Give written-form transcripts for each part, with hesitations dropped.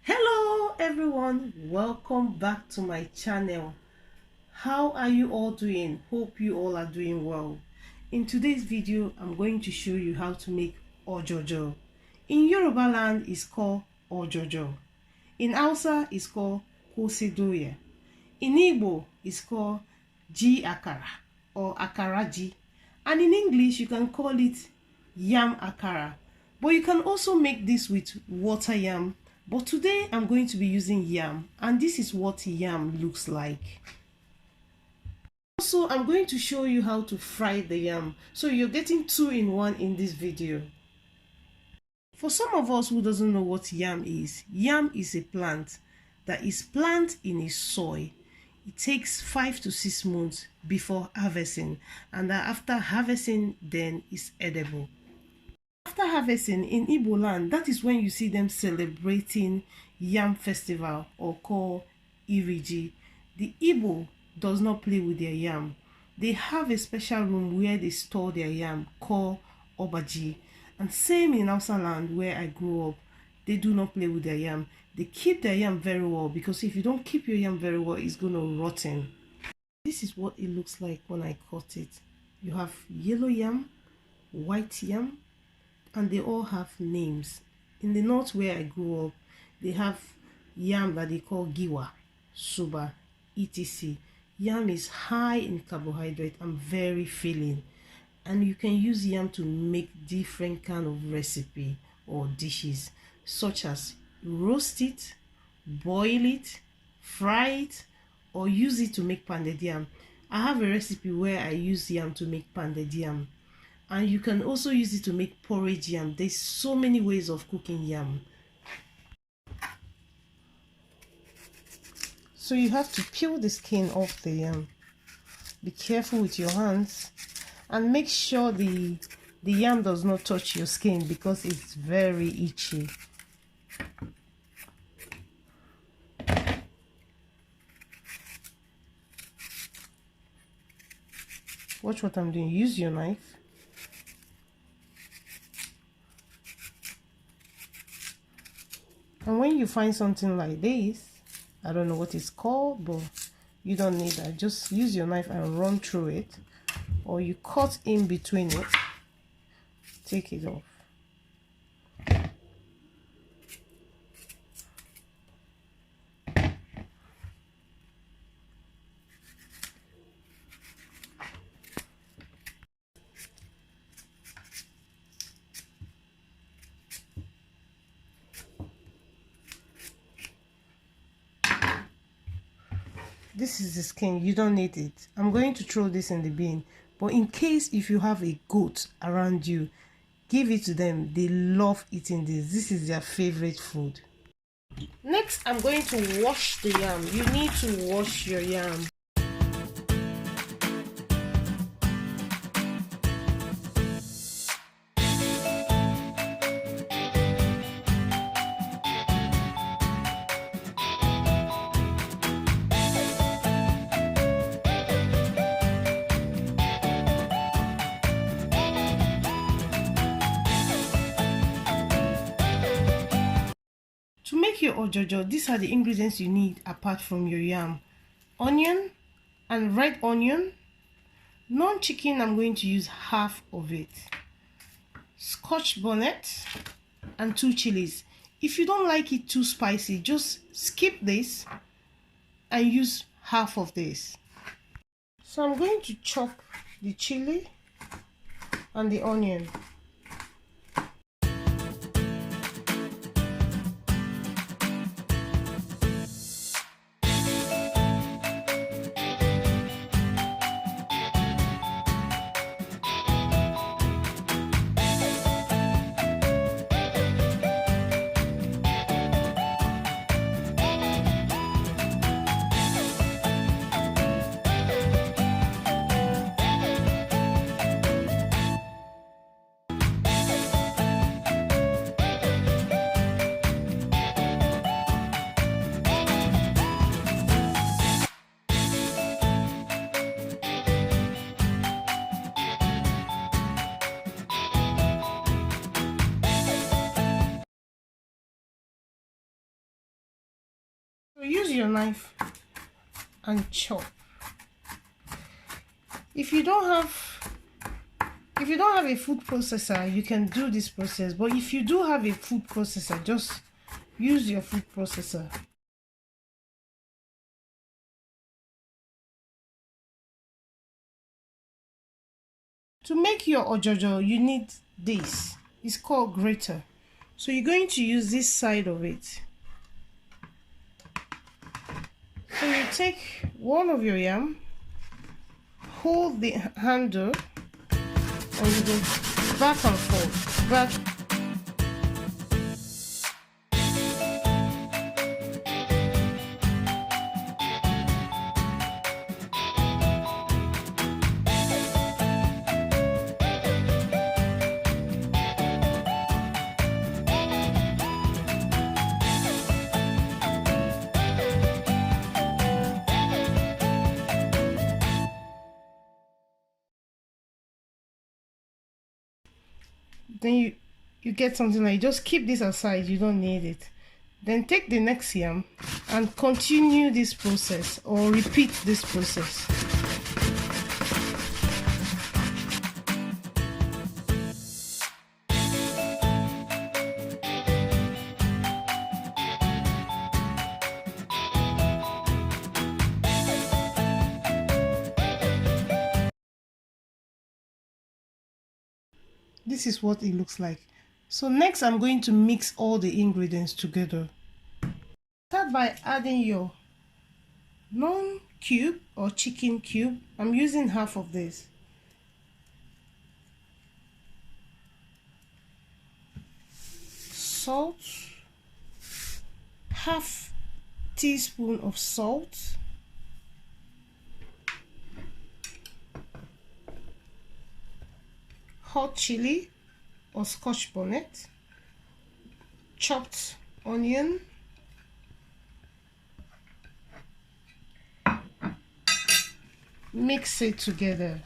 Hello everyone, welcome back to my channel. How are you all doing? Hope you all are doing well. In today's video, I'm going to show you how to make Ojojo. In Yoruba land, it's called Ojojo. In Hausa, it's called Kosidoye. In Igbo, it's called Ji Akara or Akaraji. And in English, you can call it Yam Akara. But you can also make this with water yam. But today I'm going to be using yam, and this is what yam looks like. Also, I'm going to show you how to fry the yam. So you're getting 2-in-1 in this video. For some of us who doesn't know what yam is a plant that is planted in a soil. It takes 5 to 6 months before harvesting, and after harvesting then it's edible. After harvesting in Igbo land, that is when you see them celebrating yam festival or called Iriji. The Igbo does not play with their yam. They have a special room where they store their yam called Obaji. And same in Hausa land where I grew up, they do not play with their yam. They keep their yam very well, because if you don't keep your yam very well, it's going to rotten. This is what it looks like when I cut it. You have yellow yam, white yam, and they all have names. In the north where I grew up, they have yam that they call giwa, suba, etc. Yam is high in carbohydrate and very filling, and you can use yam to make different kind of recipe or dishes, such as roast it, boil it, fry it, or use it to make pounded yam. I have a recipe where I use yam to make pounded yam. And you can also use it to make porridge yam. There's so many ways of cooking yam. So you have to peel the skin off the yam. Be careful with your hands, and make sure the yam does not touch your skin, because it's very itchy. Watch what I'm doing. Use your knife. And when you find something like this, I don't know what it's called, but you don't need that. Just use your knife and run through it, or you cut in between it. Take it off. This is the skin. You don't need it. I'm going to throw this in the bin, but in case if you have a goat around you, give it to them. They love eating this. This is their favorite food. Next, I'm going to wash the yam. You need to wash your yam. To make your ojojo, these are the ingredients you need apart from your yam. Onion and red onion. Non-chicken, I'm going to use half of it. Scotch bonnet and 2 chilies. If you don't like it too spicy, just skip this and use half of this. So I'm going to chop the chili and the onion. your knife and chop. If you don't have a food processor, you can do this process, but if you do have a food processor, just use your food processor. To make your ojojo, you need this. It's called grater. So you're going to use this side of it. So you take one of your yam, hold the handle, and you go back and forth, back. Then you get something like, just keep this aside, you don't need it. Then take the next yam and continue this process, or repeat this process. This is what it looks like. So next I'm going to mix all the ingredients together. Start by adding your non-cube or chicken cube. I'm using half of this. Salt, half teaspoon of salt. Hot chili or scotch bonnet, chopped onion, mix it together.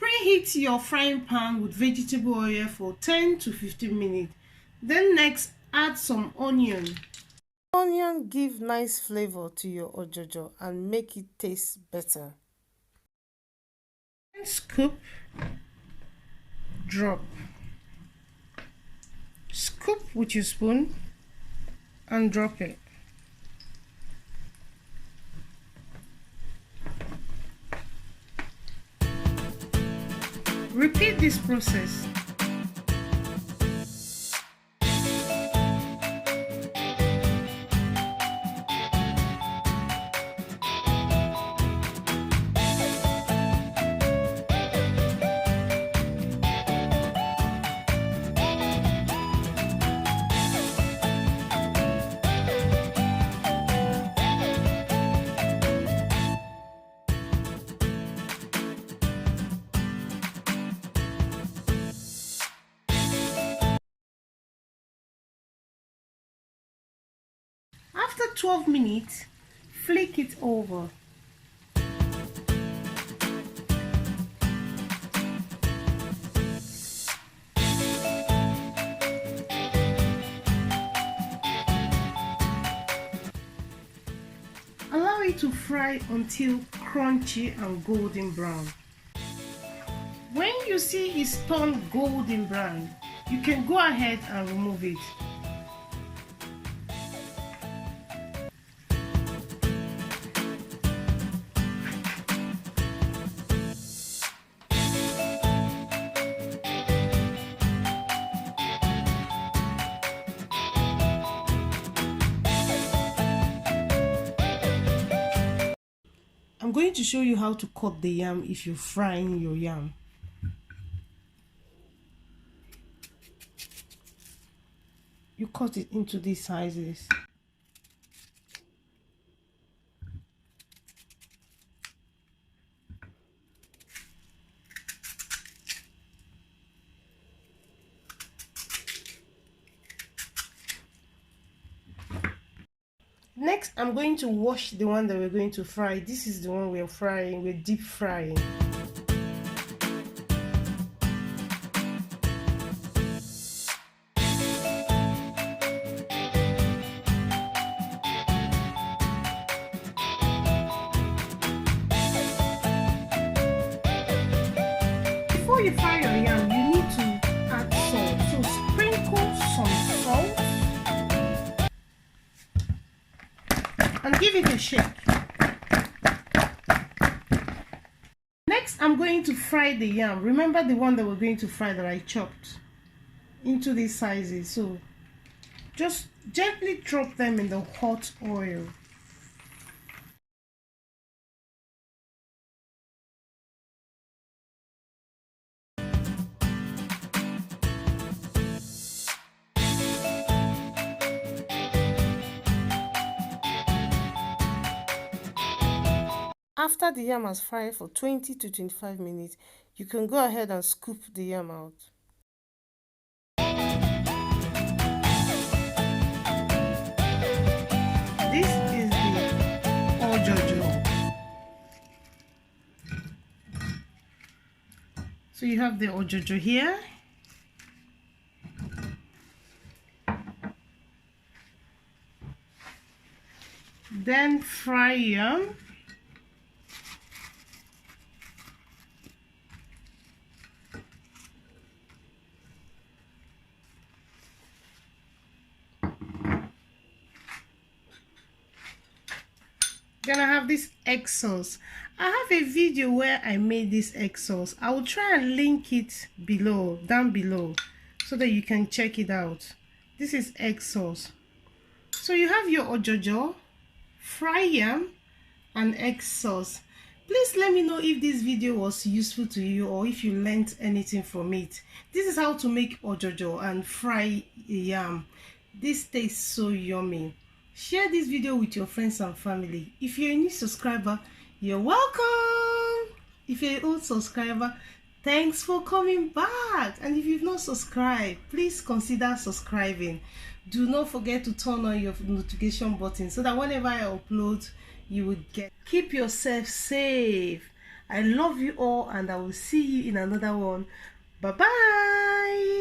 Preheat your frying pan with vegetable oil for 10 to 15 minutes. Then next, add some onion. Onion give nice flavor to your ojojo and make it taste better. Scoop, drop. Scoop with your spoon and drop it. Repeat this process. After 12 minutes, flick it over. Allow it to fry until crunchy and golden brown. When you see it's turned golden brown, you can go ahead and remove it. I'm going to show you how to cut the yam if you're frying your yam. You cut it into these sizes. Next, I'm going to wash the one that we're going to fry. This is the one we're frying, we're deep frying. Before you fry your yam, you need to add salt. So sprinkle some salt and give it a shake. Next, I'm going to fry the yam. Remember the one that we're going to fry that I chopped into these sizes. So just gently drop them in the hot oil. After the yam has fried for 20 to 25 minutes, you can go ahead and scoop the yam out. This is the Ojojo. So you have the Ojojo here. Then fry yam. Then I have this egg sauce. I have a video where I made this egg sauce. I will try and link it below, down below, so that you can check it out. This is egg sauce. So you have your Ojojo, fry yam, and egg sauce. Please let me know if this video was useful to you or if you learned anything from it. This is how to make Ojojo and fry yam. This tastes so yummy. Share this video with your friends and family. If you're a new subscriber, you're welcome. If you're an old subscriber, thanks for coming back. And if you've not subscribed, please consider subscribing. Do not forget to turn on your notification button so that whenever I upload, you will get. Keep yourself safe. I love you all and I will see you in another one. Bye bye.